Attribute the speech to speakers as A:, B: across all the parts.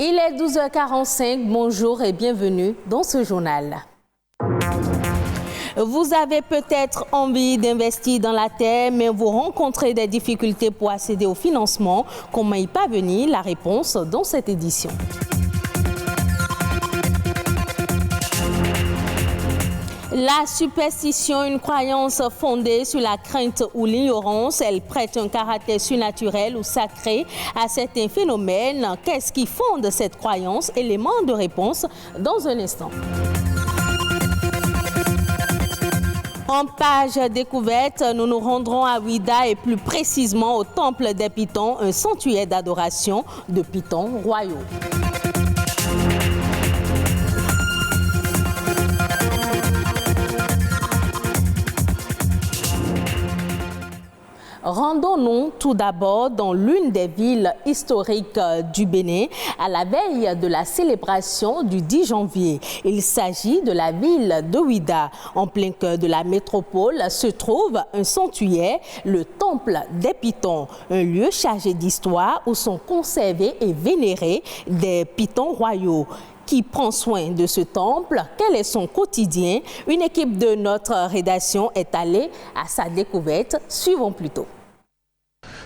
A: Il est 12h45, bonjour et bienvenue dans ce journal. Vous avez peut-être envie d'investir dans la terre, mais vous rencontrez des difficultés pour accéder au financement. Comment y parvenir? La réponse dans cette édition. La superstition, une croyance fondée sur la crainte ou l'ignorance, elle prête un caractère surnaturel ou sacré à certains phénomènes. Qu'est-ce qui fonde cette croyance? Élément de réponse dans un instant. En page découverte, nous nous rendrons à Ouida et plus précisément au temple des Pitons, un sanctuaire d'adoration de Pitons royaux. Rendons-nous tout d'abord dans l'une des villes historiques du Bénin à la veille de la célébration du 10 janvier. Il s'agit de la ville de Ouida. En plein cœur de la métropole se trouve un sanctuaire, le Temple des Pitons, un lieu chargé d'histoire où sont conservés et vénérés des Pitons royaux. Qui prend soin de ce temple? Quel est son quotidien? Une équipe de notre rédaction est allée à sa découverte. Suivons plutôt.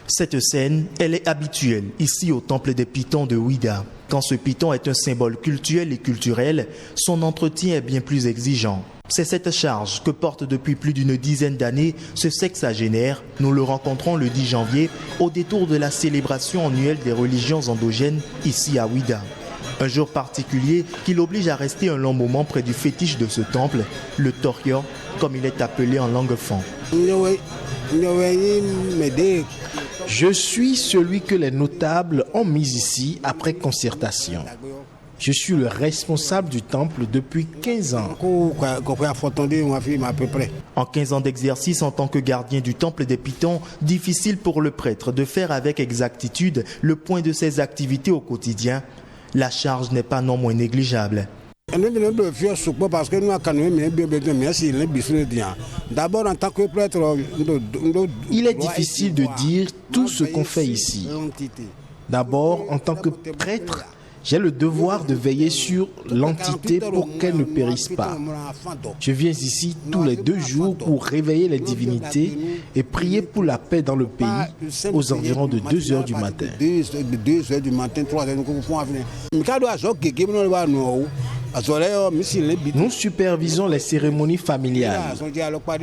B: Cette scène, elle est habituelle ici au temple des Pitons de Ouida. Quand ce piton est un symbole cultuel et culturel, son entretien est bien plus exigeant. C'est cette charge que porte depuis plus d'une dizaine d'années ce sexagénaire. Nous le rencontrons le 10 janvier au détour de la célébration annuelle des religions endogènes ici à Ouida. Un jour particulier qui l'oblige à rester un long moment près du fétiche de ce temple, le Torio, comme il est appelé en langue fon.
C: Je suis celui que les notables ont mis ici après concertation. Je suis le responsable du temple depuis 15 ans.
B: En 15 ans d'exercice en tant que gardien du temple des Pitons, difficile pour le prêtre de faire avec exactitude le point de ses activités au quotidien. La charge n'est pas non moins négligeable.
C: D'abord, en tant que prêtre, il est difficile de dire tout ce qu'on fait ici. D'abord, en tant que prêtre, j'ai le devoir de veiller sur l'entité pour qu'elle ne périsse pas. Je viens ici tous les 2 jours pour réveiller les divinités et prier pour la paix dans le pays aux environs de 2 heures du matin. Nous supervisons les cérémonies familiales.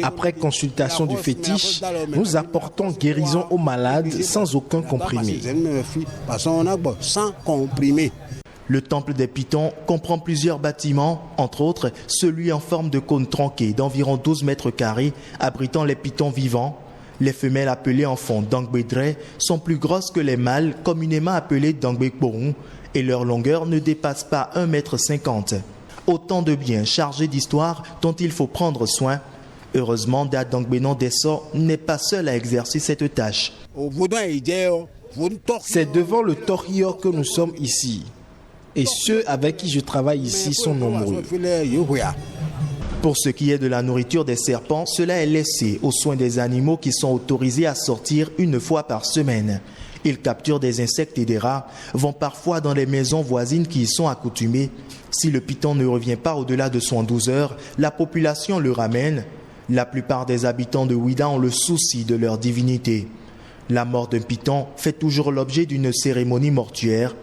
C: Après consultation du fétiche, nous apportons guérison aux malades sans aucun comprimé.
B: Le temple des Pitons comprend plusieurs bâtiments, entre autres celui en forme de cône tronqué d'environ 12 mètres carrés, abritant les pitons vivants. Les femelles appelées en fond Dangbedre sont plus grosses que les mâles, communément appelés Dangbekborun, et leur longueur ne dépasse pas 1,50 m. Autant de biens chargés d'histoire dont il faut prendre soin. Heureusement, Dad Dangbenon Desso n'est pas seul à exercer cette tâche.
C: C'est devant le Torio que nous sommes ici. Et ceux avec qui je travaille ici sont nombreux.
B: Pour ce qui est de la nourriture des serpents, cela est laissé aux soins des animaux qui sont autorisés à sortir 1 fois par semaine. Ils capturent des insectes et des rats, vont parfois dans les maisons voisines qui y sont accoutumées. Si le piton ne revient pas au-delà de 72 heures, la population le ramène. La plupart des habitants de Ouida ont le souci de leur divinité. La mort d'un piton fait toujours l'objet d'une cérémonie mortuaire.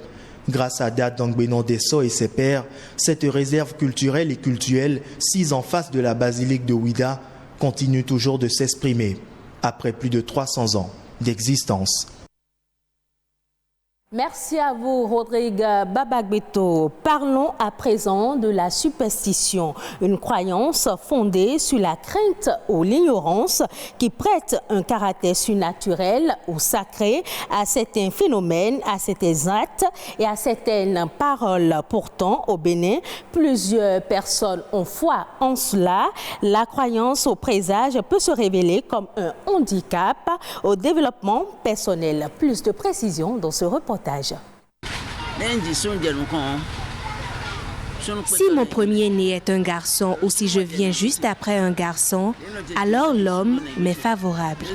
B: Grâce à Dad Dangbenon Desso et ses pairs, cette réserve culturelle et cultuelle, sise en face de la basilique de Ouida, continue toujours de s'exprimer, après plus de 300 ans d'existence.
A: Merci à vous, Rodrigue Babagbeto. Parlons à présent de la superstition, une croyance fondée sur la crainte ou l'ignorance qui prête un caractère surnaturel ou sacré à certains phénomènes, à certains actes et à certaines paroles. Pourtant, au Bénin, plusieurs personnes ont foi en cela. La croyance au présage peut se révéler comme un handicap au développement personnel. Plus de précision dans ce reportage.
D: Si mon premier-né est un garçon ou si je viens juste après un garçon, alors l'homme m'est favorable.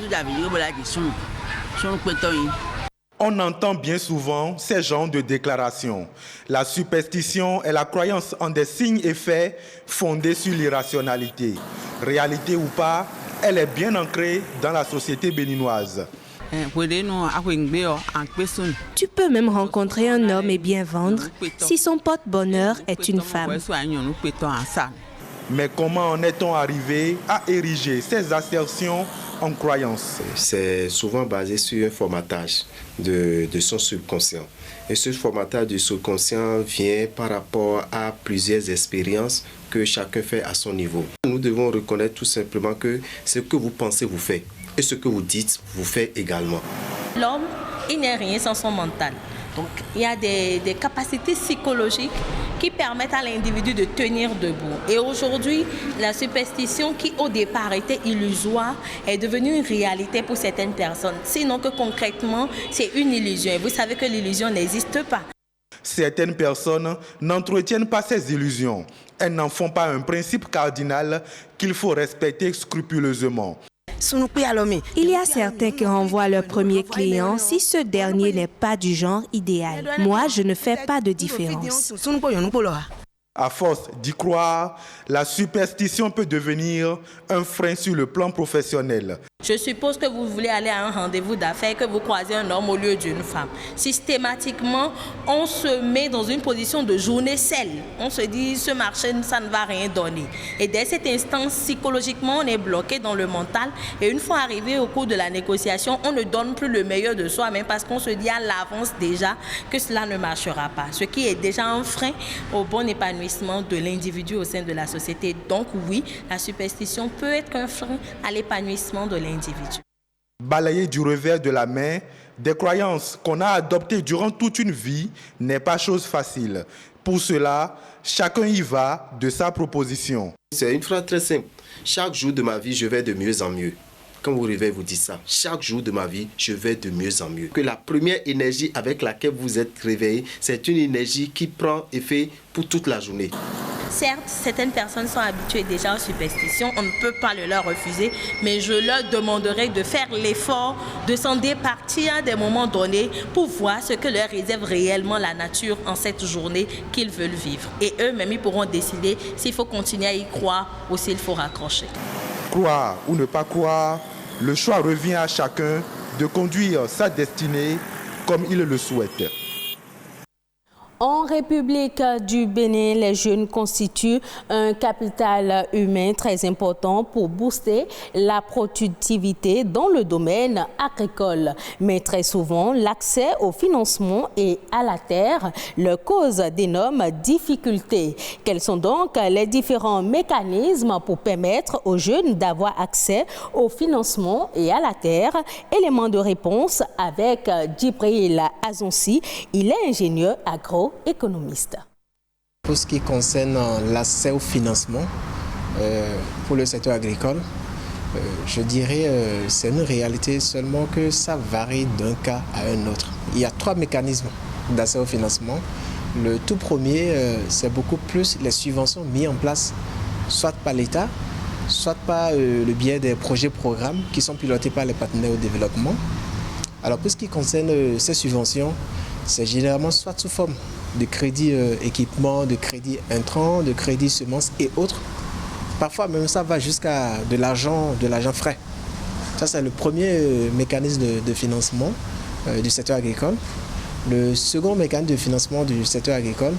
E: On entend bien souvent ces genres de déclarations. La superstition est la croyance en des signes et faits fondés sur l'irrationalité. Réalité ou pas, elle est bien ancrée dans la société béninoise.
D: Tu peux même rencontrer un homme et bien vendre si son porte-bonheur est une femme.
E: Mais comment en est-on arrivé à ériger ces assertions en croyances?
F: C'est souvent basé sur un formatage de son subconscient. Et ce formatage du subconscient vient par rapport à plusieurs expériences que chacun fait à son niveau. Nous devons reconnaître tout simplement que ce que vous pensez, vous faites. Et ce que vous dites, vous faites également.
G: L'homme, il n'est rien sans son mental. Donc, il y a des capacités psychologiques qui permettent à l'individu de tenir debout. Et aujourd'hui, la superstition qui au départ était illusoire est devenue une réalité pour certaines personnes. Sinon que concrètement, c'est une illusion. Et vous savez que l'illusion n'existe pas.
E: Certaines personnes n'entretiennent pas ces illusions. Elles n'en font pas un principe cardinal qu'il faut respecter scrupuleusement.
D: Il y a certains qui renvoient leur premier client si ce dernier n'est pas du genre idéal. Moi, je ne fais pas de différence.
E: À force d'y croire, la superstition peut devenir un frein sur le plan professionnel.
G: Je suppose que vous voulez aller à un rendez-vous d'affaires, que vous croisez un homme au lieu d'une femme. Systématiquement, on se met dans une position de journée seule. On se dit, ce marché, ça ne va rien donner. Et dès cet instant, psychologiquement, on est bloqué dans le mental. Et une fois arrivé au cours de la négociation, on ne donne plus le meilleur de soi-même parce qu'on se dit à l'avance déjà que cela ne marchera pas. Ce qui est déjà un frein au bon épanouissement de l'individu au sein de la société. Donc oui, la superstition peut être un frein à l'épanouissement de l'individu.
E: Balayer du revers de la main des croyances qu'on a adoptées durant toute une vie n'est pas chose facile. Pour cela, chacun y va de sa proposition.
F: C'est une phrase très simple. Chaque jour de ma vie, je vais de mieux en mieux. Quand vous réveillez, vous dites ça. Chaque jour de ma vie, je vais de mieux en mieux. Que la première énergie avec laquelle vous êtes réveillé, c'est une énergie qui prend effet pour toute la journée.
G: Certes, certaines personnes sont habituées déjà aux superstitions, on ne peut pas le leur refuser, mais je leur demanderai de faire l'effort de s'en départir à des moments donnés pour voir ce que leur réserve réellement la nature en cette journée qu'ils veulent vivre. Et eux-mêmes, ils pourront décider s'il faut continuer à y croire ou s'il faut raccrocher.
E: Croire ou ne pas croire, le choix revient à chacun de conduire sa destinée comme il le souhaite.
A: En République du Bénin, les jeunes constituent un capital humain très important pour booster la productivité dans le domaine agricole. Mais très souvent, l'accès au financement et à la terre leur cause d'énormes difficultés. Quels sont donc les différents mécanismes pour permettre aux jeunes d'avoir accès au financement et à la terre? Élément de réponse avec Djibril Azonsi, il est ingénieur agroéconomiste.
C: Pour ce qui concerne l'accès au financement pour le secteur agricole, je dirais c'est une réalité seulement que ça varie d'un cas à un autre. Il y a 3 mécanismes d'accès au financement. Le tout premier, c'est beaucoup plus les subventions mises en place, soit par l'État, soit par le biais des projets-programmes qui sont pilotés par les partenaires au développement. Alors pour ce qui concerne ces subventions, c'est généralement soit sous forme de crédit équipement, de crédit intrant, de crédit semences et autres. Parfois même ça va jusqu'à de l'argent frais. Ça c'est le premier mécanisme de financement du secteur agricole. Le second mécanisme de financement du secteur agricole,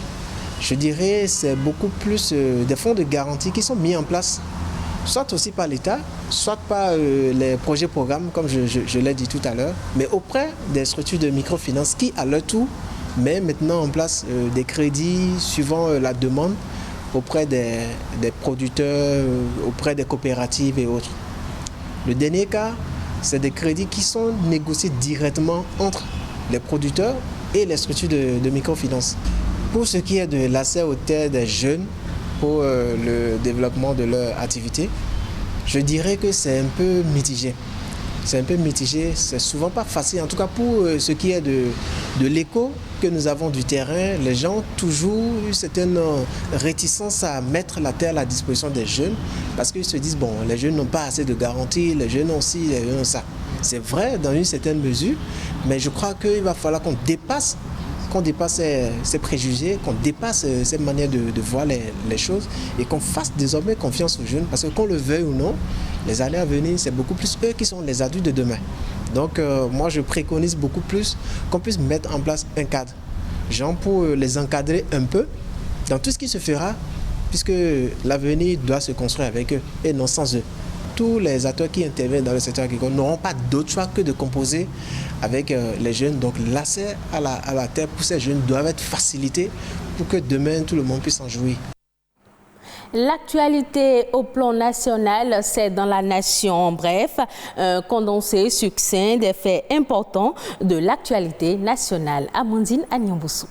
C: je dirais c'est beaucoup plus des fonds de garantie qui sont mis en place, soit aussi par l'État, soit par les projets-programmes, comme je l'ai dit tout à l'heure, mais auprès des structures de microfinance qui, à leur tour, mettent maintenant en place des crédits suivant la demande auprès des producteurs, auprès des coopératives et autres. Le dernier cas, c'est des crédits qui sont négociés directement entre les producteurs et les structures de microfinance. Pour ce qui est de l'accès aux terres des jeunes, pour le développement de leur activité, je dirais que c'est un peu mitigé. c'est un peu mitigé, c'est souvent pas facile. En tout cas, pour ce qui est de l'écho que nous avons du terrain, les gens ont toujours eu certaine réticence à mettre la terre à la disposition des jeunes parce qu'ils se disent, bon, les jeunes n'ont pas assez de garanties, les jeunes ont ci, les jeunes ont ça. C'est vrai dans une certaine mesure, mais je crois qu'il va falloir qu'on dépasse ces préjugés, qu'on dépasse cette manière de voir les choses et qu'on fasse désormais confiance aux jeunes parce que qu'on le veuille ou non, les années à venir, c'est beaucoup plus eux qui sont les adultes de demain. Donc moi je préconise beaucoup plus qu'on puisse mettre en place un cadre, genre pour les encadrer un peu dans tout ce qui se fera puisque l'avenir doit se construire avec eux et non sans eux. Tous les acteurs qui interviennent dans le secteur agricole n'auront pas d'autre choix que de composer avec les jeunes. Donc l'accès à la terre pour ces jeunes doit être facilité pour que demain tout le monde puisse en jouir.
A: L'actualité au plan national, c'est dans la nation. Bref, un condensé succinct des faits importants de l'actualité nationale. Amandine Agnamboussou.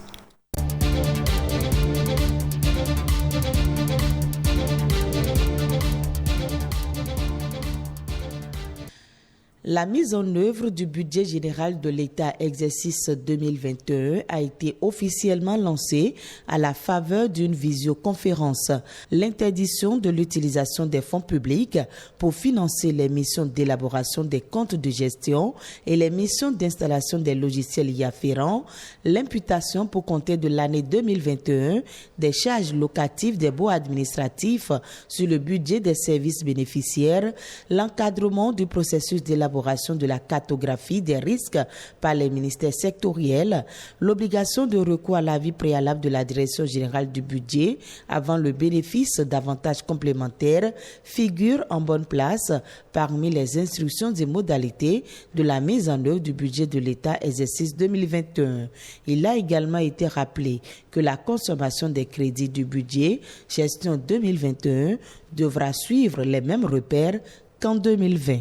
H: La mise en œuvre du budget général de l'État exercice 2021 a été officiellement lancée à la faveur d'une visioconférence. L'interdiction de l'utilisation des fonds publics pour financer les missions d'élaboration des comptes de gestion et les missions d'installation des logiciels y afférents, l'imputation pour compter de l'année 2021 des charges locatives des baux administratifs sur le budget des services bénéficiaires, l'encadrement du processus d'élaboration de la cartographie des risques par les ministères sectoriels, l'obligation de recours à l'avis préalable de la Direction générale du budget avant le bénéfice d'avantages complémentaires figurent en bonne place parmi les instructions et modalités de la mise en œuvre du budget de l'État exercice 2021. Il a également été rappelé que la consommation des crédits du budget gestion 2021 devra suivre les mêmes repères qu'en 2020.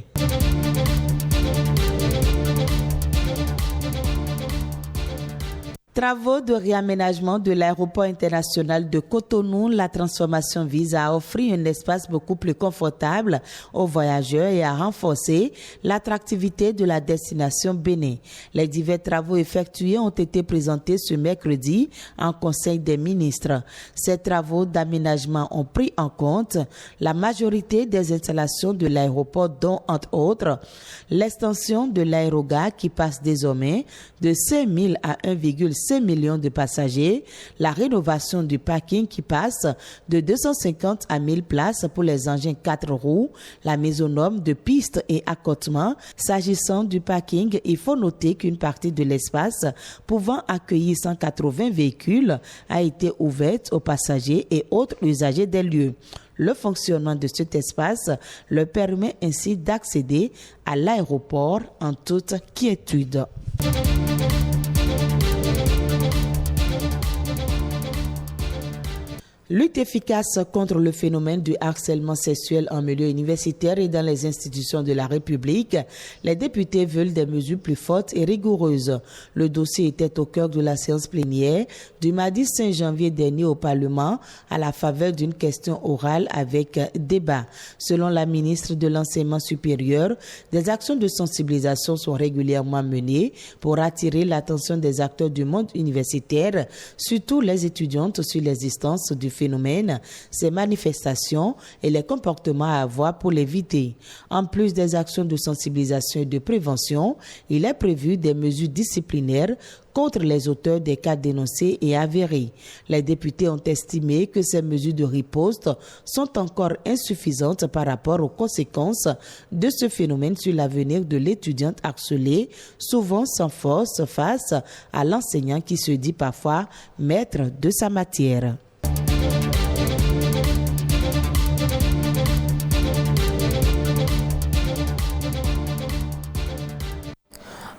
H: Travaux de réaménagement de l'aéroport international de Cotonou, la transformation vise à offrir un espace beaucoup plus confortable aux voyageurs et à renforcer l'attractivité de la destination Bénin. Les divers travaux effectués ont été présentés ce mercredi en Conseil des ministres. Ces travaux d'aménagement ont pris en compte la majorité des installations de l'aéroport, dont, entre autres, l'extension de l'aérogare qui passe désormais de 5 000 à 1,5 millions de passagers, la rénovation du parking qui passe de 250 à 1000 places pour les engins 4 roues, la mise aux normes de pistes et accotements. S'agissant du parking, il faut noter qu'une partie de l'espace pouvant accueillir 180 véhicules a été ouverte aux passagers et autres usagers des lieux. Le fonctionnement de cet espace leur permet ainsi d'accéder à l'aéroport en toute quiétude. Lutte efficace contre le phénomène du harcèlement sexuel en milieu universitaire et dans les institutions de la République. Les députés veulent des mesures plus fortes et rigoureuses. Le dossier était au cœur de la séance plénière du mardi 5 janvier dernier au Parlement à la faveur d'une question orale avec débat. Selon la ministre de l'Enseignement supérieur, des actions de sensibilisation sont régulièrement menées pour attirer l'attention des acteurs du monde universitaire, surtout les étudiantes, sur l'existence du phénomène, ses manifestations et les comportements à avoir pour l'éviter. En plus des actions de sensibilisation et de prévention, il est prévu des mesures disciplinaires contre les auteurs des cas dénoncés et avérés. Les députés ont estimé que ces mesures de riposte sont encore insuffisantes par rapport aux conséquences de ce phénomène sur l'avenir de l'étudiante harcelée, souvent sans force face à l'enseignant qui se dit parfois maître de sa matière.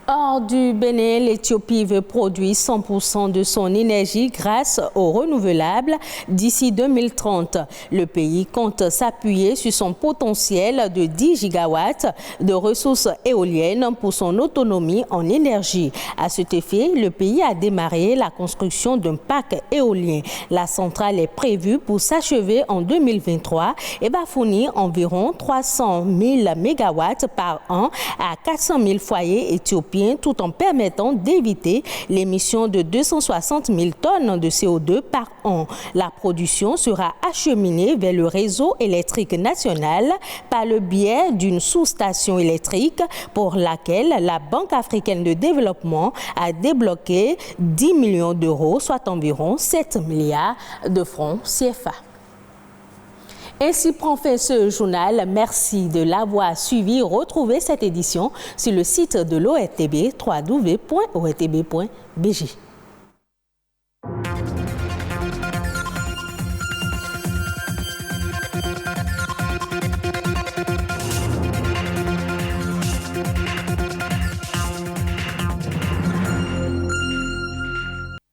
A: En nord du Bénin, l'Éthiopie veut produire 100% de son énergie grâce aux renouvelables d'ici 2030. Le pays compte s'appuyer sur son potentiel de 10 gigawatts de ressources éoliennes pour son autonomie en énergie. À cet effet, le pays a démarré la construction d'un parc éolien. La centrale est prévue pour s'achever en 2023 et va fournir environ 300 000 mégawatts par an à 400 000 foyers éthiopiens, tout en permettant d'éviter l'émission de 260 000 tonnes de CO2 par an. La production sera acheminée vers le réseau électrique national par le biais d'une sous-station électrique pour laquelle la Banque africaine de développement a débloqué 10 millions d'euros, soit environ 7 milliards de francs CFA. Ainsi prend fin ce journal. Merci de l'avoir suivi. Retrouvez cette édition sur le site de l'ORTB, www.ortb.bg.